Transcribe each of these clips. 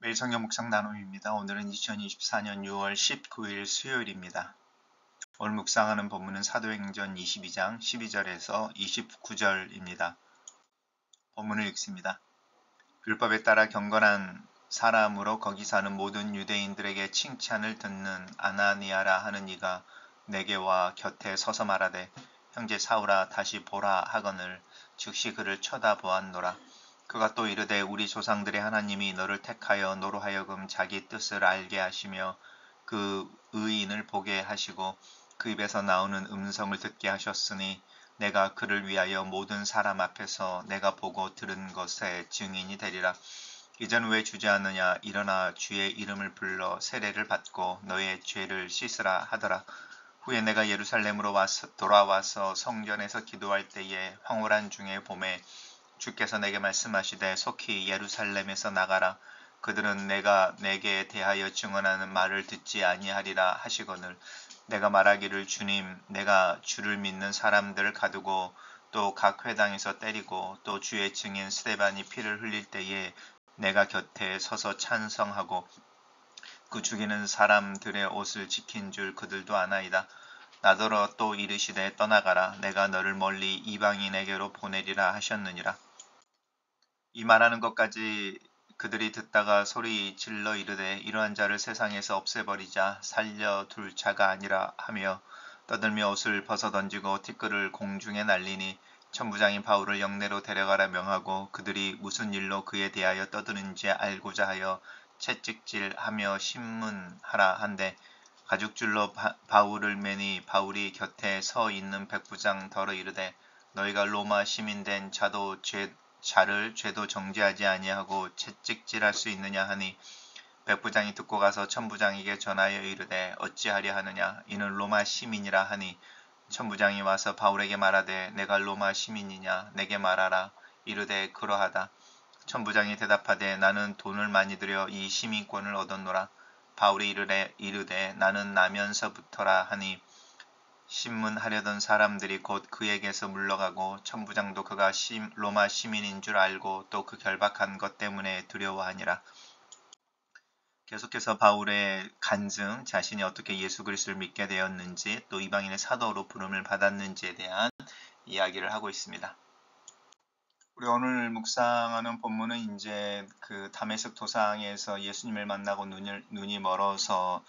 매일 성경 묵상 나눔입니다. 오늘은 2024년 6월 19일 수요일입니다. 오늘 묵상하는 본문은 사도행전 22장 12절에서 29절입니다. 본문을 읽습니다. 율법에 따라 경건한 사람으로 거기 사는 모든 유대인들에게 칭찬을 듣는 아나니아라 하는 이가 내게 와 곁에 서서 말하되 형제 사울아 다시 보라 하거늘 즉시 그를 쳐다보았노라. 그가 또 이르되 우리 조상들의 하나님이 너를 택하여 너로 하여금 자기 뜻을 알게 하시며 그 의인을 보게 하시고 그 입에서 나오는 음성을 듣게 하셨으니 내가 그를 위하여 모든 사람 앞에서 내가 보고 들은 것에 증인이 되리라. 이전 왜 주저하느냐 일어나 주의 이름을 불러 세례를 받고 너의 죄를 씻으라 하더라. 후에 내가 예루살렘으로 돌아와서 성전에서 기도할 때에 황홀한 중에 봄에 주께서 내게 말씀하시되 속히 예루살렘에서 나가라. 그들은 내가 내게 대하여 증언하는 말을 듣지 아니하리라 하시거늘 내가 말하기를 주님 내가 주를 믿는 사람들을 가두고 또 각 회당에서 때리고 또 주의 증인 스데반이 피를 흘릴 때에 내가 곁에 서서 찬성하고 그 죽이는 사람들의 옷을 지킨 줄 그들도 아나이다. 나더러 또 이르시되 떠나가라. 내가 너를 멀리 이방인에게로 보내리라 하셨느니라. 이 말하는 것까지 그들이 듣다가 소리 질러 이르되 이러한 자를 세상에서 없애버리자 살려둘 자가 아니라 하며 떠들며 옷을 벗어던지고 티끌을 공중에 날리니 천부장이 바울을 영내로 데려가라 명하고 그들이 무슨 일로 그에 대하여 떠드는지 알고자 하여 채찍질하며 신문하라 한데 가죽줄로 바울을 매니 바울이 곁에 서 있는 백부장 더러 이르되 너희가 로마 시민된 자를 죄도 정죄하지 아니하고 채찍질할 수 있느냐 하니 백부장이 듣고 가서 천부장에게 전하여 이르되 어찌하려 하느냐 이는 로마 시민이라 하니 천부장이 와서 바울에게 말하되 내가 로마 시민이냐 내게 말하라. 이르되 그러하다. 천부장이 대답하되 나는 돈을 많이 들여 이 시민권을 얻었노라. 바울이 이르되 나는 나면서부터라 하니 신문하려던 사람들이 곧 그에게서 물러가고 천부장도 그가 로마 시민인 줄 알고 또 그 결박한 것 때문에 두려워하니라. 계속해서 바울의 간증, 자신이 어떻게 예수 그리스도를 믿게 되었는지 또 이방인의 사도로 부름을 받았는지에 대한 이야기를 하고 있습니다. 우리 오늘 묵상하는 본문은 이제 그 다메섹 도상에서 예수님을 만나고 눈이 멀어서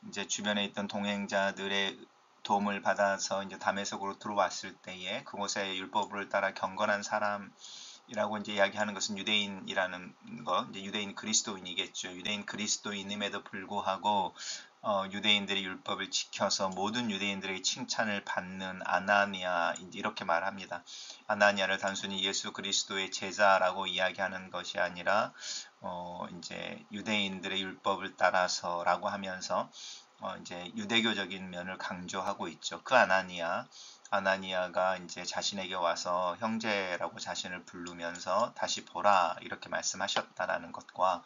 이제 주변에 있던 동행자들의 도움을 받아서 이제 다메섹으로 들어왔을 때에 그곳에 율법을 따라 경건한 사람이라고 이제 이야기하는 것은 유대인이라는 것, 이제 유대인 그리스도인이겠죠. 유대인 그리스도인임에도 불구하고 유대인들이 율법을 지켜서 모든 유대인들에게 칭찬을 받는 아나니아 이렇게 말합니다. 아나니아를 단순히 예수 그리스도의 제자라고 이야기하는 것이 아니라 이제 유대인들의 율법을 따라서라고 하면서 이제 유대교적인 면을 강조하고 있죠. 그 아나니아가 이제 자신에게 와서 형제라고 자신을 부르면서 다시 보라 이렇게 말씀하셨다라는 것과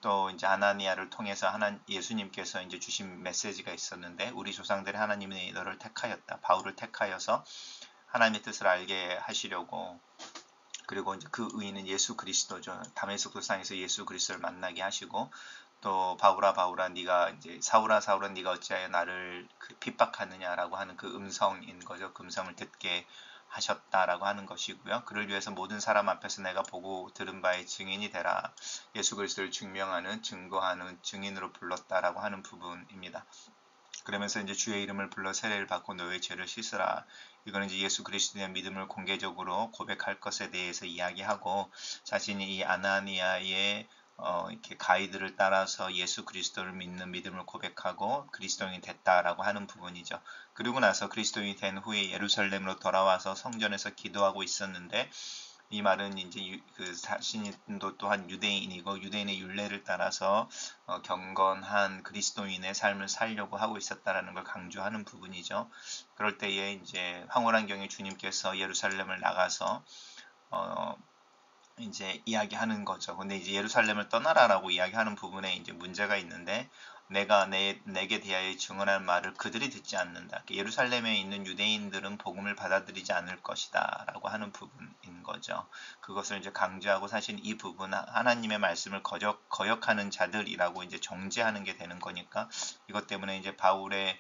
또 이제 아나니아를 통해서 예수님께서 이제 주신 메시지가 있었는데 우리 조상들의 하나님이 너를 택하였다. 바울을 택하여서 하나님의 뜻을 알게 하시려고 그리고 이제 그 의인은 예수 그리스도죠. 다메섹 도상에서 예수 그리스도를 만나게 하시고 또 바울아 네가 이제 사울아 네가 어찌하여 나를 핍박하느냐라고 하는 그 음성인 거죠. 그 음성을 듣게 하셨다라고 하는 것이고요. 그를 위해서 모든 사람 앞에서 내가 보고 들은 바의 증인이 되라. 예수 그리스도를 증거하는 증인으로 불렀다라고 하는 부분입니다. 그러면서 이제 주의 이름을 불러 세례를 받고 너의 죄를 씻으라. 이거는 이제 예수 그리스도에 대한 믿음을 공개적으로 고백할 것에 대해서 이야기하고 자신이 이 아나니아의 이렇게 가이드를 따라서 예수 그리스도를 믿는 믿음을 고백하고 그리스도인이 됐다라고 하는 부분이죠. 그리고 나서 그리스도인이 된 후에 예루살렘으로 돌아와서 성전에서 기도하고 있었는데 이 말은 이제 그 자신도 또한 유대인이고 유대인의 율례를 따라서 경건한 그리스도인의 삶을 살려고 하고 있었다라는 걸 강조하는 부분이죠. 그럴 때에 이제 황홀한 경에 주님께서 예루살렘을 나가서 이제 이야기하는 거죠. 근데 이제 예루살렘을 떠나라라고 이야기하는 부분에 이제 문제가 있는데 내가 내게 대하여 증언할 말을 그들이 듣지 않는다. 예루살렘에 있는 유대인들은 복음을 받아들이지 않을 것이다 라고 하는 부분인 거죠. 그것을 이제 강조하고 사실 이 부분 하나님의 말씀을 거역하는 자들이라고 이제 정죄하는 게 되는 거니까 이것 때문에 이제 바울의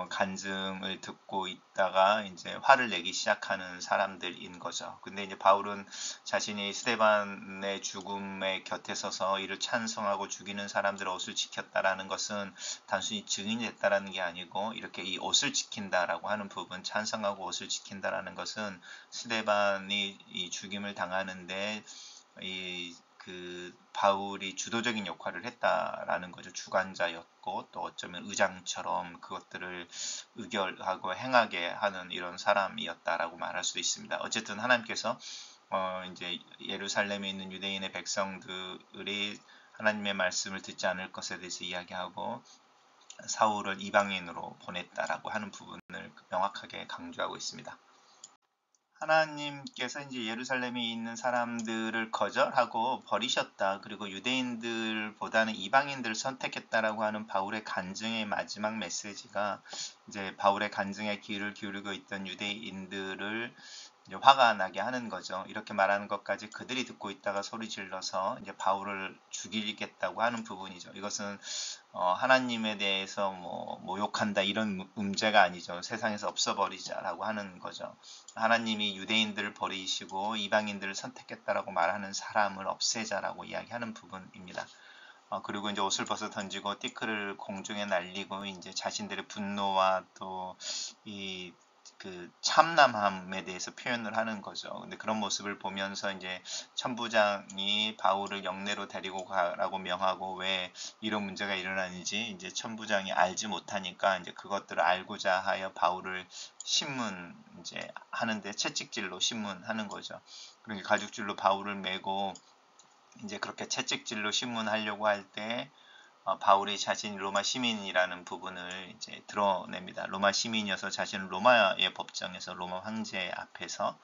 간증을 듣고 있다가 이제 화를 내기 시작하는 사람들인 거죠. 근데 이제 바울은 자신이 스데반의 죽음의 곁에 서서 이를 찬송하고 죽이는 사람들의 옷을 지켰다라는 것은 단순히 증인이 됐다라는 게 아니고 이렇게 이 옷을 지킨다라고 하는 부분, 찬송하고 옷을 지킨다라는 것은 스데반이 이 죽임을 당하는데 그 바울이 주도적인 역할을 했다라는 거죠. 주관자였고 또 어쩌면 의장처럼 그것들을 의결하고 행하게 하는 이런 사람이었다라고 말할 수도 있습니다. 어쨌든 하나님께서 이제 예루살렘에 있는 유대인의 백성들이 하나님의 말씀을 듣지 않을 것에 대해서 이야기하고 사울을 이방인으로 보냈다라고 하는 부분을 명확하게 강조하고 있습니다. 하나님께서 이제 예루살렘에 있는 사람들을 거절하고 버리셨다. 그리고 유대인들보다는 이방인들을 선택했다라고 하는 바울의 간증의 마지막 메시지가 이제 바울의 간증에 귀를 기울이고 있던 유대인들을 이제 화가 나게 하는 거죠. 이렇게 말하는 것까지 그들이 듣고 있다가 소리 질러서 이제 바울을 죽이겠다고 하는 부분이죠. 이것은 하나님에 대해서 뭐 모욕한다 이런 문제가 아니죠. 세상에서 없어버리자라고 하는 거죠. 하나님이 유대인들을 버리시고 이방인들을 선택했다라고 말하는 사람을 없애자라고 이야기하는 부분입니다. 그리고 이제 옷을 벗어 던지고 티끌을 공중에 날리고 이제 자신들의 분노와 또 그 참남함에 대해서 표현을 하는 거죠. 근데 그런 모습을 보면서 이제 천부장이 바울을 영내로 데리고 가라고 명하고 왜 이런 문제가 일어나는지 이제 천부장이 알지 못하니까 이제 그것들을 알고자 하여 바울을 신문 이제 하는데 채찍질로 신문하는 거죠. 그러니까 가죽줄로 바울을 메고 이제 그렇게 채찍질로 신문하려고 할 때 바울이 자신이 로마 시민이라는 부분을 이제 드러냅니다. 로마 시민이어서 자신은 로마의 법정에서 로마 황제 앞에서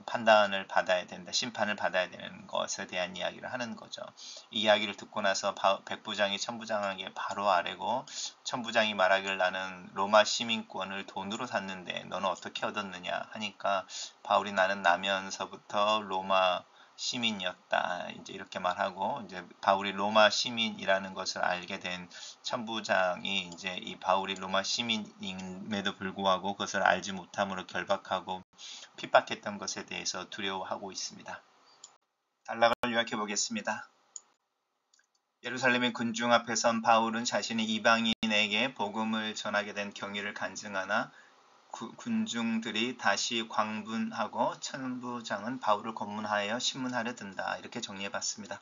판단을 받아야 된다, 심판을 받아야 되는 것에 대한 이야기를 하는 거죠. 이 이야기를 듣고 나서 백부장이 천부장에게 바로 아뢰고 천부장이 말하길 나는 로마 시민권을 돈으로 샀는데 너는 어떻게 얻었느냐 하니까 바울이 나는 나면서부터 로마 시민이었다. 이제 이렇게 말하고 이제 바울이 로마 시민이라는 것을 알게 된 천부장이 이제 이 바울이 로마 시민임에도 불구하고 그것을 알지 못함으로 결박하고 핍박했던 것에 대해서 두려워하고 있습니다. 단락을 요약해 보겠습니다. 예루살렘의 군중 앞에 선 바울은 자신이 이방인에게 복음을 전하게 된 경위를 간증하나 군중들이 다시 광분하고 천부장은 바울을 검문하여 신문하려 든다. 이렇게 정리해봤습니다.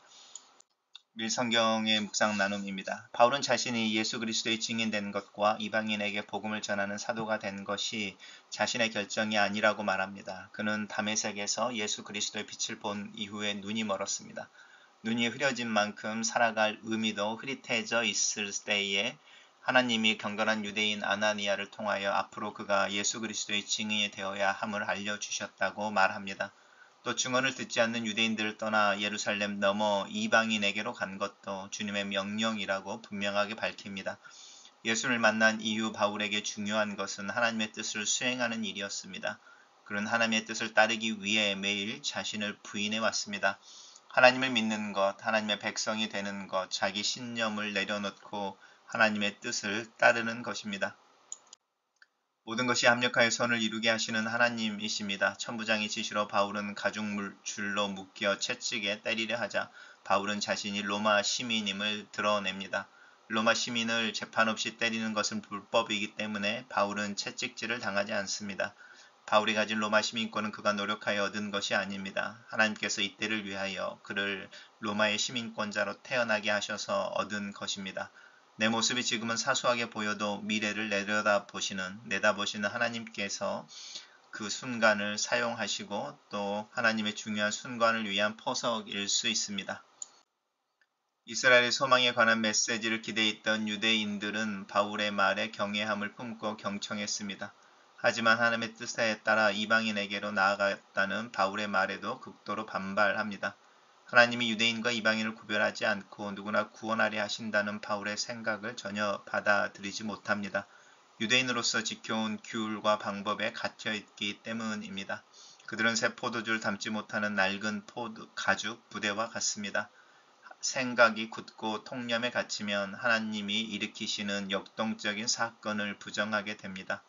밀성경의 묵상 나눔입니다. 바울은 자신이 예수 그리스도의 증인된 것과 이방인에게 복음을 전하는 사도가 된 것이 자신의 결정이 아니라고 말합니다. 그는 다메섹에서 예수 그리스도의 빛을 본 이후에 눈이 멀었습니다. 눈이 흐려진 만큼 살아갈 의미도 흐릿해져 있을 때에 하나님이 경건한 유대인 아나니아를 통하여 앞으로 그가 예수 그리스도의 증인이 되어야 함을 알려주셨다고 말합니다. 또 증언을 듣지 않는 유대인들을 떠나 예루살렘 넘어 이방인에게로 간 것도 주님의 명령이라고 분명하게 밝힙니다. 예수를 만난 이후 바울에게 중요한 것은 하나님의 뜻을 수행하는 일이었습니다. 그는 하나님의 뜻을 따르기 위해 매일 자신을 부인해 왔습니다. 하나님을 믿는 것, 하나님의 백성이 되는 것, 자기 신념을 내려놓고 하나님의 뜻을 따르는 것입니다. 모든 것이 합력하여 선을 이루게 하시는 하나님이십니다. 천부장의 지시로 바울은 가죽줄로 묶여 채찍에 때리려 하자 바울은 자신이 로마 시민임을 드러냅니다. 로마 시민을 재판 없이 때리는 것은 불법이기 때문에 바울은 채찍질을 당하지 않습니다. 바울이 가진 로마 시민권은 그가 노력하여 얻은 것이 아닙니다. 하나님께서 이때를 위하여 그를 로마의 시민권자로 태어나게 하셔서 얻은 것입니다. 내 모습이 지금은 사소하게 보여도 미래를 내다보시는 하나님께서 그 순간을 사용하시고 또 하나님의 중요한 순간을 위한 포석일 수 있습니다. 이스라엘의 소망에 관한 메시지를 기대했던 유대인들은 바울의 말에 경외함을 품고 경청했습니다. 하지만 하나님의 뜻에 따라 이방인에게로 나아갔다는 바울의 말에도 극도로 반발합니다. 하나님이 유대인과 이방인을 구별하지 않고 누구나 구원하려 하신다는 바울의 생각을 전혀 받아들이지 못합니다. 유대인으로서 지켜온 규율과 방법에 갇혀있기 때문입니다. 그들은 새 포도주를 담지 못하는 낡은 가죽 부대와 같습니다. 생각이 굳고 통념에 갇히면 하나님이 일으키시는 역동적인 사건을 부정하게 됩니다.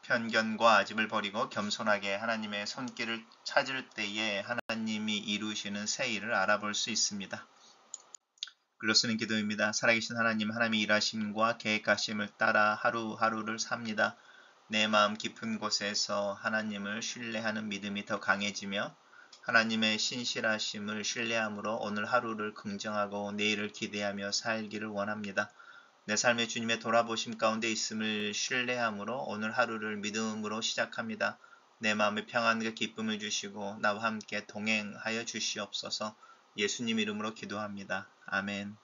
편견과 아집을 버리고 겸손하게 하나님의 손길을 찾을 때에 하나님이 이루시는 새 일을 알아볼 수 있습니다. 글로 쓰는 기도입니다. 살아계신 하나님, 하나님의 일하심과 계획하심을 따라 하루하루를 삽니다. 내 마음 깊은 곳에서 하나님을 신뢰하는 믿음이 더 강해지며 하나님의 신실하심을 신뢰함으로 오늘 하루를 긍정하고 내일을 기대하며 살기를 원합니다. 내 삶의 주님의 돌아보심 가운데 있음을 신뢰함으로 오늘 하루를 믿음으로 시작합니다. 내 마음에 평안과 기쁨을 주시고 나와 함께 동행하여 주시옵소서. 예수님 이름으로 기도합니다. 아멘.